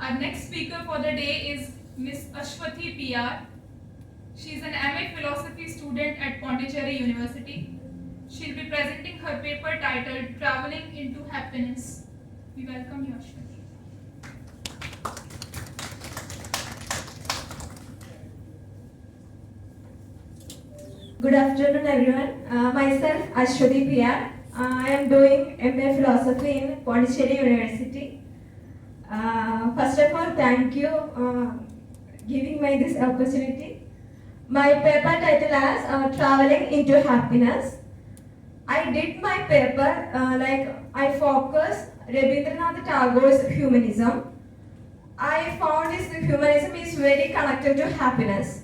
Our next speaker for the day is Miss Aswathi PR. She is an MA Philosophy student at Pondicherry University. She'll be presenting her paper titled Traveling into Happiness. We welcome you, Aswathi. Good afternoon, everyone. Myself, Aswathi PR. I am doing MA Philosophy in Pondicherry University. First of all, thank you giving me this opportunity. My paper title is Traveling into Happiness. I did my paper I focus Rabindranath Tagore's humanism. I found this humanism is very connected to happiness.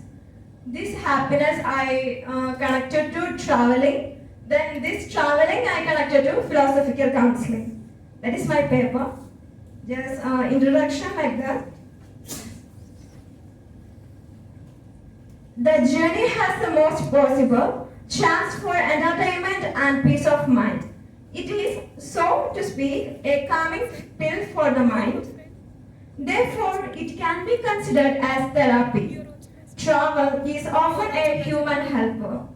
This happiness I connected to traveling. Then this traveling I connected to philosophical counseling. That is my paper. Just introduction like that. The journey has the most possible chance for entertainment and peace of mind. It is, so to speak, a calming pill for the mind. Therefore, it can be considered as therapy. Travel is often a human helper.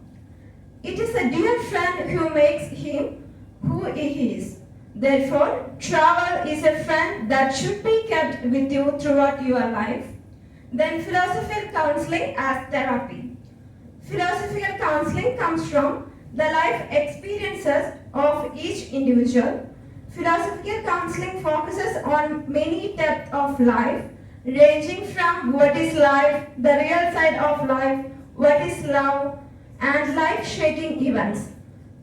It is a dear friend who makes him who he is. Therefore, travel is a friend that should be kept with you throughout your life. Then philosophical counseling as therapy. Philosophical counseling comes from the life experiences of each individual. Philosophical counseling focuses on many depths of life, ranging from what is life, the real side of life, what is love, and life-shaking events.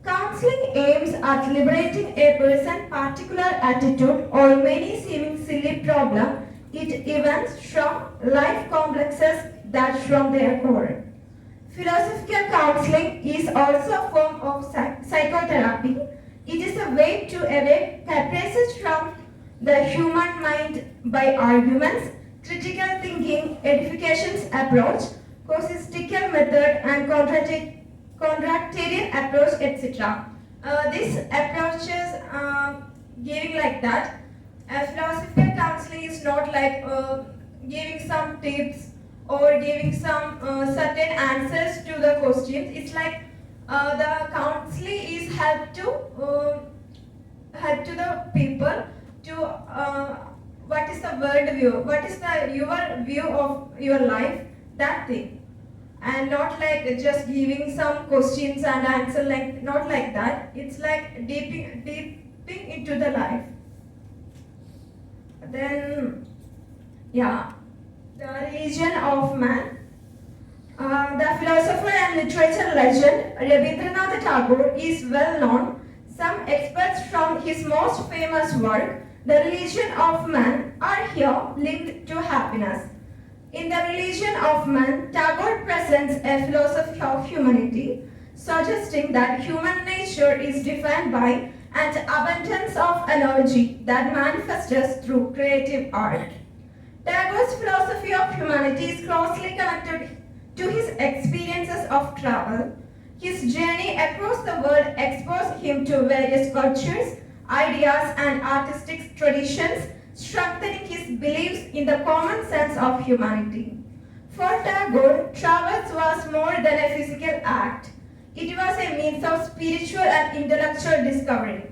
Counseling aims at liberating a person's particular attitude or many seeming silly problem it events from life complexes that from their core. Philosophical counseling is also a form of psychotherapy. It is a way to evade caprices from the human mind by arguments, critical thinking, edifications approach, casuistical method, and contractarian approach, etc. These approaches giving like that. Philosophical counseling is not like giving some tips or giving some certain answers to the questions. It's like the counseling is help to the people to what is the world view, what is the your view of your life, that thing. And not like just giving some questions and answer, like not like that. It's like deeping into the life. Then, yeah, the religion of man. The philosopher and literature legend Rabindranath Tagore is well known. Some experts from his most famous work, The Religion of Man, are here linked to happiness. In The Religion of Man, Tagore presents a philosophy of humanity, suggesting that human nature is defined by an abundance of energy that manifests through creative art. Tagore's philosophy of humanity is closely connected to his experiences of travel. His journey across the world exposed him to various cultures, ideas, and artistic traditions, strengthening his beliefs in the common sense of humanity. For Tagore, travel was more than a physical act. It was a means of spiritual and intellectual discovery.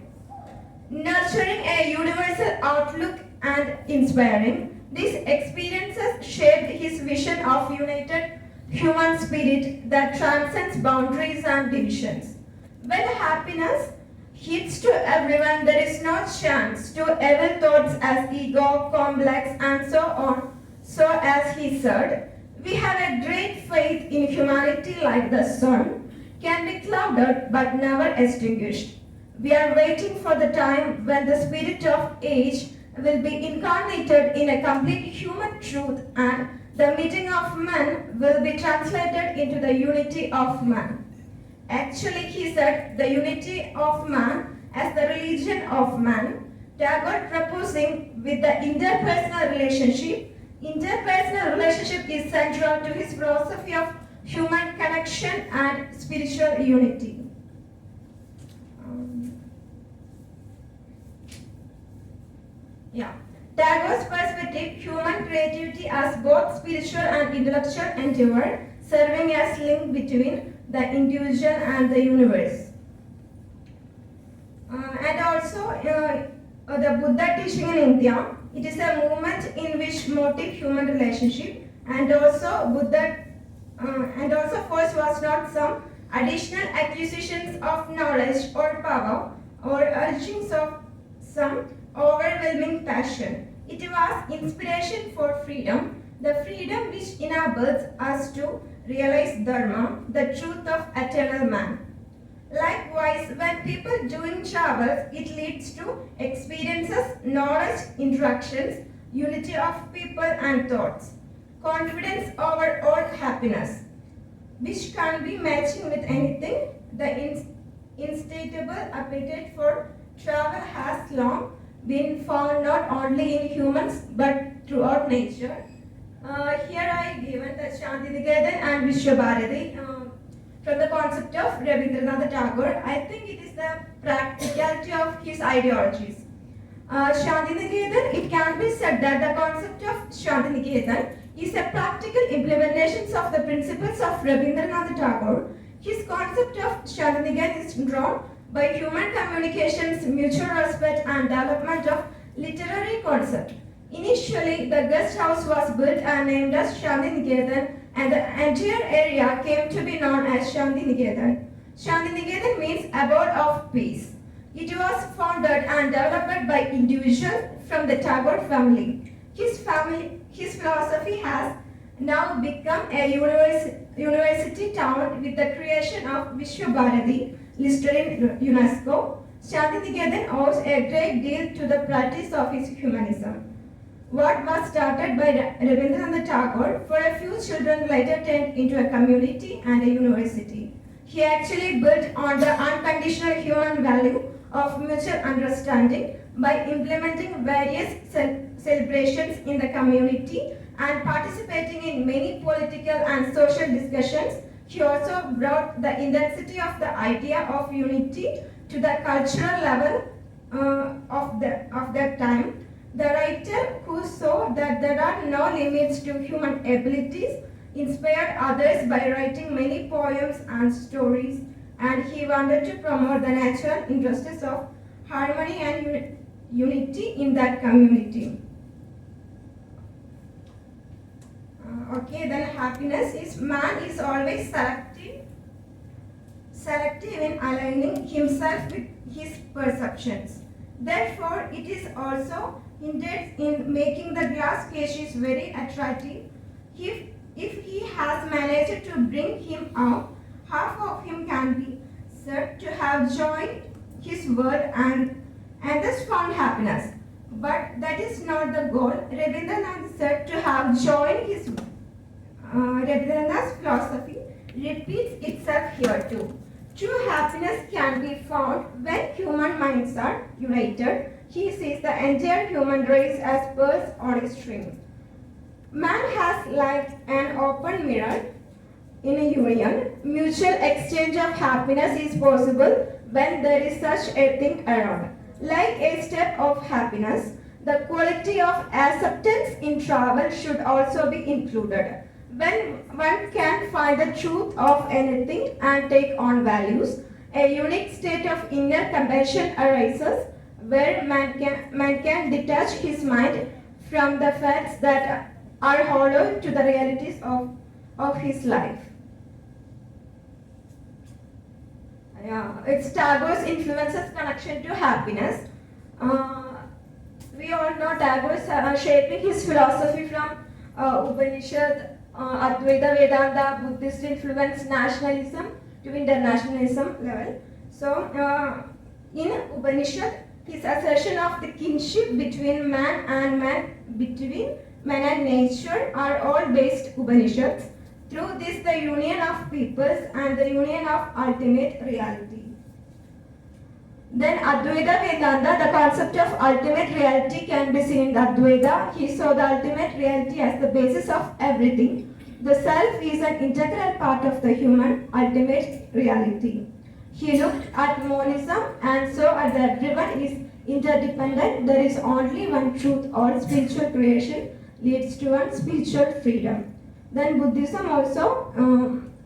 Nurturing a universal outlook and inspiring, these experiences shaped his vision of united human spirit that transcends boundaries and divisions. When happiness hits to everyone, there is no chance to evil thoughts as ego, complex, and so on. So as he said, we have a great faith in humanity like the sun, can be clouded but never extinguished. We are waiting for the time when the spirit of age will be incarnated in a complete human truth and the meeting of men will be translated into the unity of man. Actually, he said the unity of man as the religion of man, Tagore proposing with the interpersonal relationship. Interpersonal relationship is central to his philosophy of human connection and spiritual unity. Tagore's perspective, human creativity as both spiritual and intellectual endeavor, serving as link between the individual and the universe. And also, the Buddha teaching in India, it is a movement in which motive human relationship, and also force was not some additional acquisitions of knowledge or power or urgings of some overwhelming passion. It was inspiration for freedom, the freedom which enables us to realize Dharma, the truth of eternal man. Likewise, when people doing travels, it leads to experiences, knowledge, interactions, unity of people and thoughts, confidence over all happiness, which can be matching with anything. The insatiable appetite for travel has long been found not only in humans but throughout nature. Here I given the Shantiniketan and Vishwabharati from the concept of Rabindranath Tagore. I think it is the practicality of his ideologies. Shantiniketan, it can be said that the concept of Shantiniketan is a practical implementation of the principles of Rabindranath Tagore. His concept of Shantiniketan is drawn by human communications, mutual respect, and development of literary concept. Initially, the guest house was built and named as Shantiniketan, and the entire area came to be known as Shantiniketan. Shantiniketan means abode of peace. It was founded and developed by individuals from the Tagore family. His philosophy has now become a university town with the creation of Vishwabharati, listed in UNESCO. Shantiniketan owes a great deal to the practice of his humanism. What was started by Rabindranath Tagore for a few children later turned into a community and a university. He actually built on the unconditional human value of mutual understanding by implementing various celebrations in the community and participating in many political and social discussions. He also brought the intensity of the idea of unity to the cultural level of that time. The writer, who saw that there are no limits to human abilities, inspired others by writing many poems and stories, and he wanted to promote the natural interests of harmony and unity in that community. Okay, then happiness is man is always selective in aligning himself with his perceptions. Therefore, it is also hindered in making the glass cases very attractive. If he has managed to bring him out, half of him can be said to have joined his world and thus found happiness. But that is not the goal. Rabindranath said to have joined his Rabindranath's philosophy repeats itself here too. True happiness can be found when human minds are united. He sees the entire human race as pearls on a string. Man has like an open mirror in a union. Mutual exchange of happiness is possible when there is such a thing around. Like a step of happiness, the quality of acceptance in travel should also be included. When one can find the truth of anything and take on values, a unique state of inner compassion arises where man can detach his mind from the facts that are hollow to the realities of his life. It's Tagore's influences connection to happiness. We all know Tagore shaping his philosophy from Upanishad, Advaita Vedanta, Buddhist influence, nationalism to internationalism level. So, in Upanishad, his assertion of the kinship between man and man, between man and nature, are all based Upanishads. Through this, the union of peoples and the union of ultimate reality. Then Advaita Vedanta, the concept of ultimate reality can be seen in Advaita. He saw the ultimate reality as the basis of everything. The self is an integral part of the human ultimate reality. He looked at monism and saw that everyone is interdependent. There is only one truth. All spiritual creation leads to one spiritual freedom. Then Buddhism also,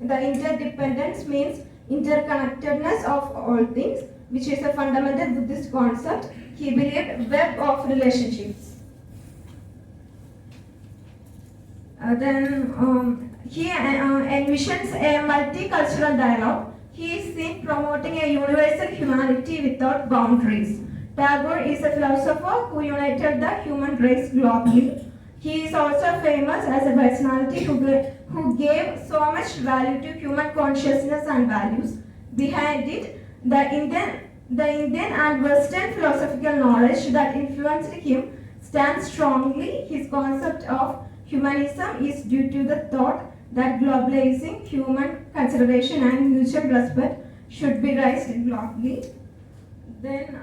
the interdependence means interconnectedness of all things, which is a fundamental Buddhist concept. He believed web of relationships. He envisions a multicultural dialogue. He is seen promoting a universal humanity without boundaries. Tagore is a philosopher who united the human race globally. He is also famous as a personality who gave so much value to human consciousness and values. Behind it, the Indian and Western philosophical knowledge that influenced him stands strongly. His concept of humanism is due to the thought that globalizing human consideration and mutual respect should be raised globally. Then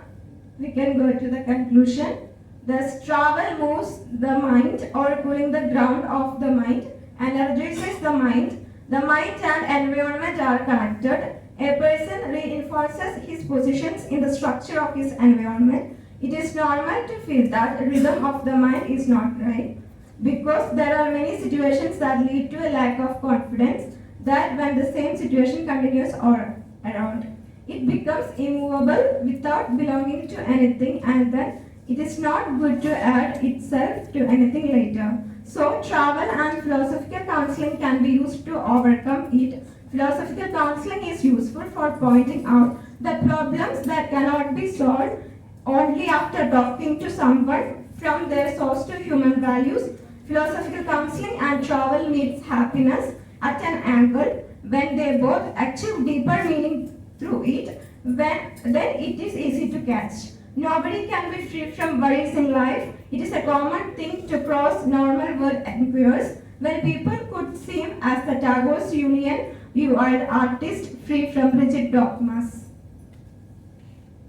we can go to the conclusion. Thus, travel moves the mind or cooling the ground of the mind, energizes the mind. The mind and environment are connected. A person reinforces his positions in the structure of his environment. It is normal to feel that the rhythm of the mind is not right, because there are many situations that lead to a lack of confidence that when the same situation continues or around, it becomes immovable without belonging to anything, and then it is not good to add itself to anything later. So travel and philosophical counseling can be used to overcome it. Philosophical counseling is useful for pointing out the problems that cannot be solved only after talking to someone from their source to human values. Philosophical counseling and travel meets happiness at an angle. When they both achieve deeper meaning through it, then it is easy to catch. Nobody can be free from worries in life. It is a common thing to cross normal world enquiries when people could seem as the Tagore's union, you are an artist free from rigid dogmas.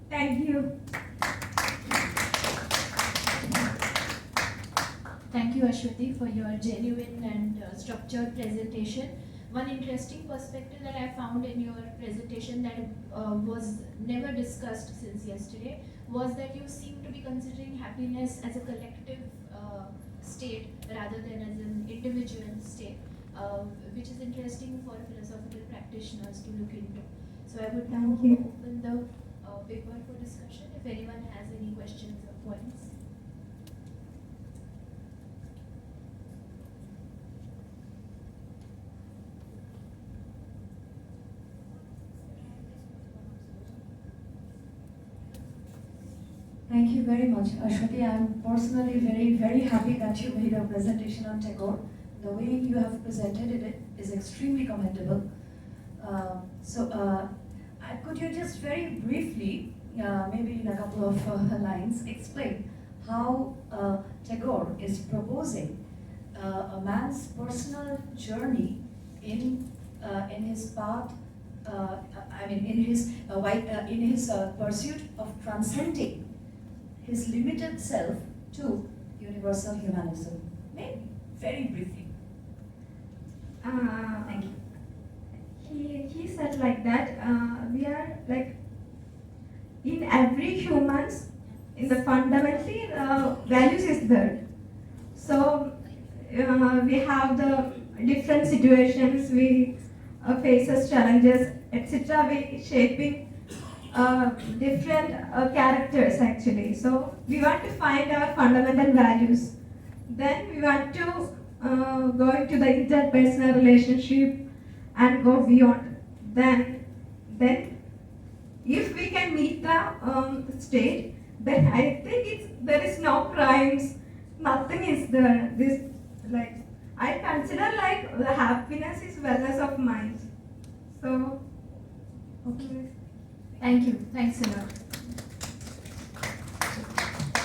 Thank you. Thank you, Aswathi, for your genuine and structured presentation. One interesting perspective that I found in your presentation that was never discussed since yesterday was that you seem to be considering happiness as a collective state rather than as an individual state, which is interesting for philosophical practitioners to look into. So I would now open the paper for discussion if anyone has any questions or points. Thank you very much, Aswathi. I am personally very happy that you made a presentation on Tagore. The way you have presented it is extremely commendable. Could you just very briefly, maybe in a couple of lines, explain how Tagore is proposing a man's personal journey in his path, in his pursuit of transcending his limited self to universal humanism? Maybe very briefly. Thank you. He said like that, we are like, in every humans, in the fundamentally, values is there. So we have the different situations, we faces challenges, etc. We shaping different characters actually. So we want to find our fundamental values. Then we want to go into the interpersonal relationship and go beyond. Then if we can meet the state, then I think there is no crimes, nothing is there. This, like, I consider like the happiness is wellness of mind. So okay. Thank you. Thanks a lot.